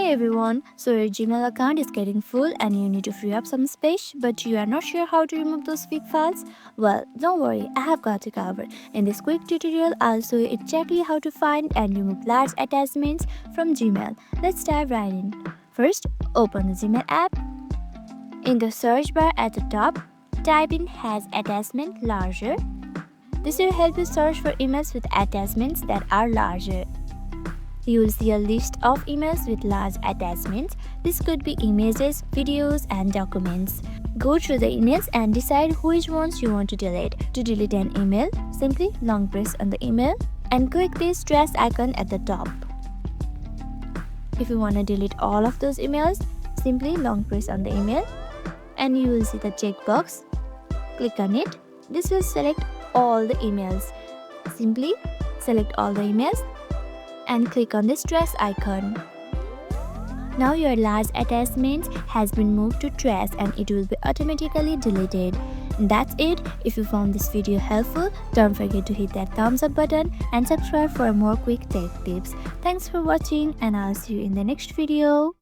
Hey everyone, so your Gmail account is getting full and you need to free up some space, but you are not sure how to remove those fake files? Well, don't worry, I have got you covered. In this quick tutorial, I'll show you exactly how to find and remove large attachments from Gmail. Let's dive right in. First, open the Gmail app. In the search bar at the top, type in has attachment larger. This will help you search for emails with attachments that are larger. You will see a list of emails with large attachments. This could be images, videos, and documents. Go through the emails and decide which ones you want to delete. To delete an email, simply long press on the email and click this trash icon at the top. If you want to delete all of those emails, simply long press on the email and you will see the checkbox. Click on it. This will select all the emails. Simply select all the emails and click on this trash icon. Now your large attachment has been moved to trash and it will be automatically deleted. That's it. If you found this video helpful, don't forget to hit that thumbs up button and subscribe for more quick tech tips. Thanks for watching and I'll see you in the next video.